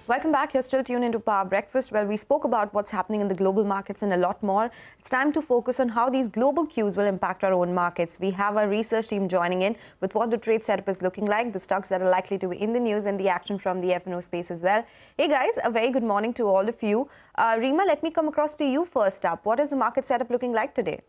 Welcome back. You're still tuned into Power Breakfast, where we spoke about what's happening in the global markets and a lot more. It's time to focus on how these global cues will impact our own markets. We have our research team joining in with what the trade setup is looking like, the stocks that are likely to be in the news, and the action from the F&O space as well. Hey guys, a very good morning to all of you. Reema, let me come across to you first up. What is the market setup looking like today?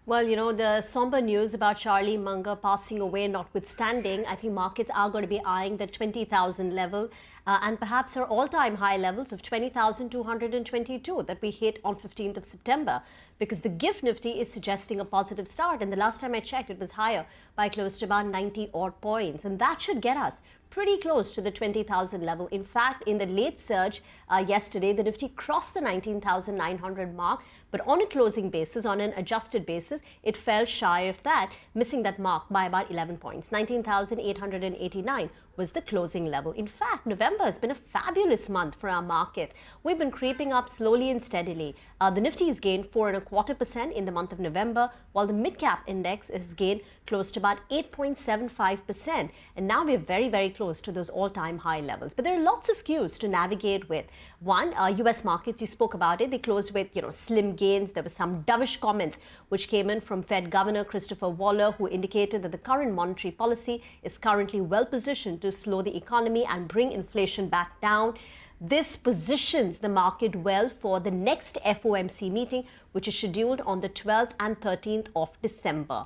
Well, the somber news about Charlie Munger passing away notwithstanding, I think markets are going to be eyeing the 20,000 level and perhaps our all-time high levels of 20,222 that we hit on 15th of September, because the GIFT Nifty is suggesting a positive start. And the last time I checked, it was higher by close to about 90 odd points. And that should get us pretty close to the 20,000 level. In fact, in the late surge yesterday, the Nifty crossed the 19,900 mark. But on a closing basis, on an adjusted basis, it fell shy of that, missing that mark by about 11 points. 19,889 was the closing level. In fact, November has been a fabulous month for our market. We've been creeping up slowly and steadily. The Nifty has gained 4.25% in the month of November, while the mid-cap index has gained close to about 8.75%. And now we're very, very close to those all-time high levels. But there are lots of cues to navigate with. One, US markets, you spoke about it. They closed with, slim gains. There were some dovish comments which came in from Fed Governor Christopher Waller, who indicated that the current monetary policy is currently well positioned to slow the economy and bring inflation back down. This positions the market well for the next FOMC meeting, which is scheduled on the 12th and 13th of December.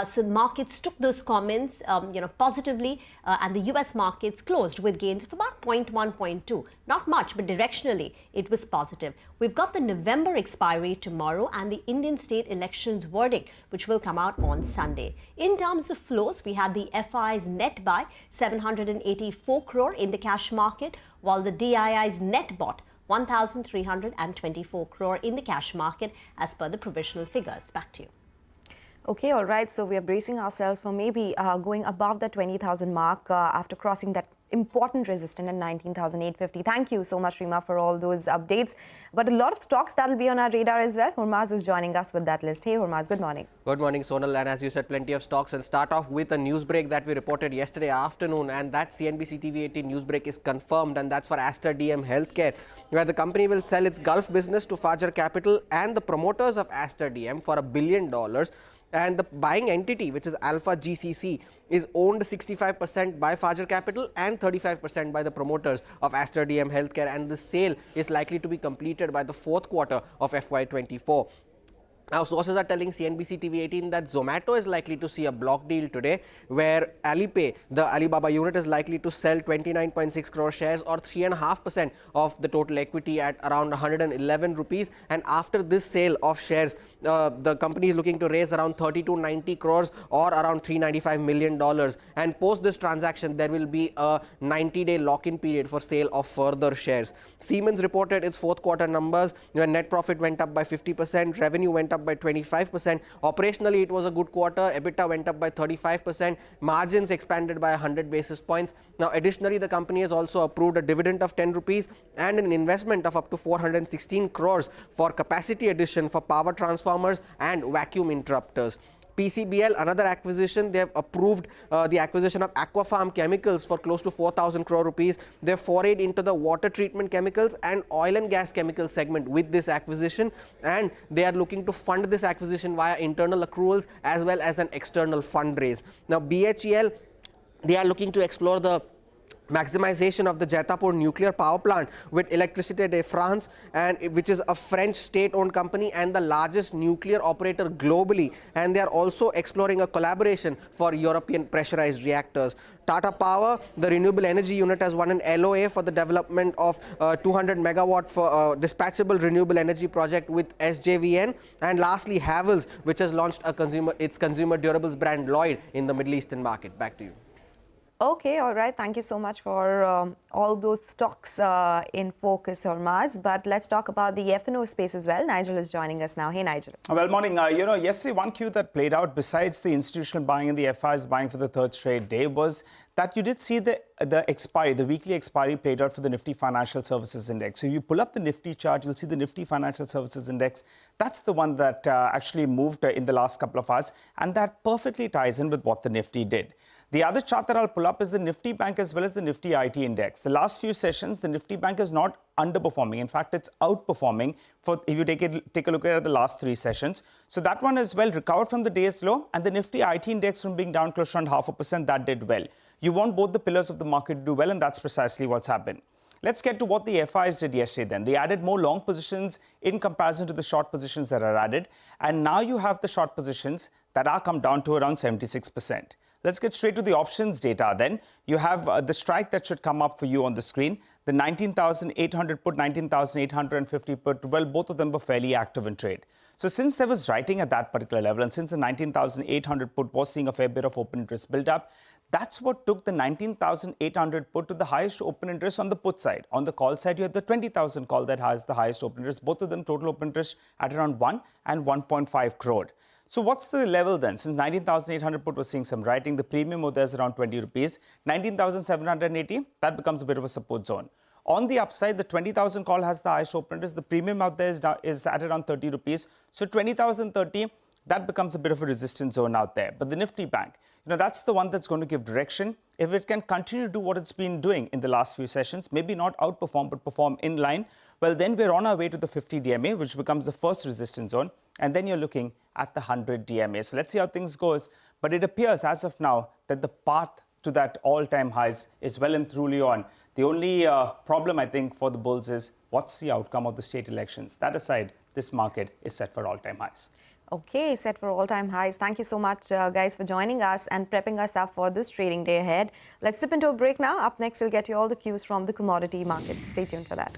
So the markets took those comments, positively, and the US markets closed with gains of about 0.1, 0.2. Not much, but directionally, it was positive. We've got the November expiry tomorrow and the Indian state elections verdict, which will come out on Sunday. In terms of flows, we had the FI's net buy, 784 crore in the cash market, while the DII's net bought 1,324 crore in the cash market as per the provisional figures. Back to you. Okay, all right. So we are bracing ourselves for maybe going above the 20,000 mark after crossing that important resistance at 19,850. Thank you so much, Reema, for all those updates. But a lot of stocks that will be on our radar as well. Hormaz is joining us with that list. Hey, Hormaz, good morning. Good morning, Sonal. And as you said, plenty of stocks. And start off with a news break that we reported yesterday afternoon. And that CNBC-TV18 news break is confirmed. And that's for Aster DM Healthcare, where the company will sell its Gulf business to Fajr Capital and the promoters of Aster DM for $1 billion. And the buying entity, which is Alpha GCC, is owned 65% by Fajr Capital and 35% by the promoters of Aster DM Healthcare. And the sale is likely to be completed by the fourth quarter of FY24. Now, sources are telling CNBC-TV18 that Zomato is likely to see a block deal today, where Alipay, the Alibaba unit, is likely to sell 29.6 crore shares, or 3.5% of the total equity at around 111 rupees. And after this sale of shares, the company is looking to raise around 30 to 90 crores or around $395 million. And post this transaction, there will be a 90-day lock-in period for sale of further shares. Siemens reported its fourth quarter numbers. Net profit went up by 50%, revenue went up by 25%. Operationally, it was a good quarter. EBITDA went up by 35%. Margins expanded by 100 basis points. Now, additionally, the company has also approved a dividend of 10 rupees and an investment of up to 416 crores for capacity addition for power transformers and vacuum interrupters. PCBL, another acquisition, they have approved the acquisition of Aquafarm Chemicals for close to 4,000 crore rupees. They have forayed into the water treatment chemicals and oil and gas chemical segment with this acquisition, and they are looking to fund this acquisition via internal accruals as well as an external fundraise. Now, BHEL, they are looking to explore the maximization of the Jaitapur nuclear power plant with Électricité de France, and which is a French state-owned company and the largest nuclear operator globally. And they are also exploring a collaboration for European pressurized reactors. Tata Power, the renewable energy unit, has won an LOA for the development of 200 megawatt for dispatchable renewable energy project with SJVN. And lastly, Havells, which has launched its consumer durables brand Lloyd in the Middle Eastern market. Back to you. Okay, all right. Thank you so much for all those stocks in focus, Hormaz. But let's talk about the F&O space as well. Nigel is joining us now. Hey, Nigel. Well, morning. Yesterday, one cue that played out besides the institutional buying and the FIs buying for the third straight day was that you did see the weekly expiry played out for the Nifty Financial Services Index. So if you pull up the Nifty chart, you'll see the Nifty Financial Services Index. That's the one that actually moved in the last couple of hours, and that perfectly ties in with what the Nifty did. The other chart that I'll pull up is the Nifty Bank as well as the Nifty IT Index. The last few sessions, the Nifty Bank is not underperforming. In fact, it's outperforming if you take a look at the last 3 sessions. So that one as well recovered from the day's low, and the Nifty IT Index from being down close to around 0.5%, that did well. You want both the pillars of the market to do well, and that's precisely what's happened. Let's get to what the FIs did yesterday then. They added more long positions in comparison to the short positions that are added. And now you have the short positions that are come down to around 76%. Let's get straight to the options data then. You have the strike that should come up for you on the screen. The 19,800 put, 19,850 put, well, both of them were fairly active in trade. So since there was writing at that particular level, and since the 19,800 put was seeing a fair bit of open interest build up, that's what took the 19,800 put to the highest open interest on the put side. On the call side, you have the 20,000 call that has the highest open interest. Both of them total open interest at around 1 and 1.5 crore. So what's the level then? Since 19,800 put was seeing some writing, the premium over there is around 20 rupees. 19,780, that becomes a bit of a support zone. On the upside, the 20,000 call has the highest open interest. The premium out there is at around 30 rupees. So 20,030, that becomes a bit of a resistance zone out there. But the Nifty Bank, that's the one that's going to give direction. If it can continue to do what it's been doing in the last few sessions, maybe not outperform, but perform in line, well, then we're on our way to the 50 DMA, which becomes the first resistance zone. And then you're looking at the 100 DMA. So let's see how things goes. But it appears as of now that the path to that all-time highs is well and truly on. The only problem, I think, for the bulls is what's the outcome of the state elections. That aside, this market is set for all-time highs. Okay, set for all-time highs. Thank you so much, guys, for joining us and prepping us up for this trading day ahead. Let's dip into a break now. Up next, we'll get you all the cues from the commodity markets. Stay tuned for that.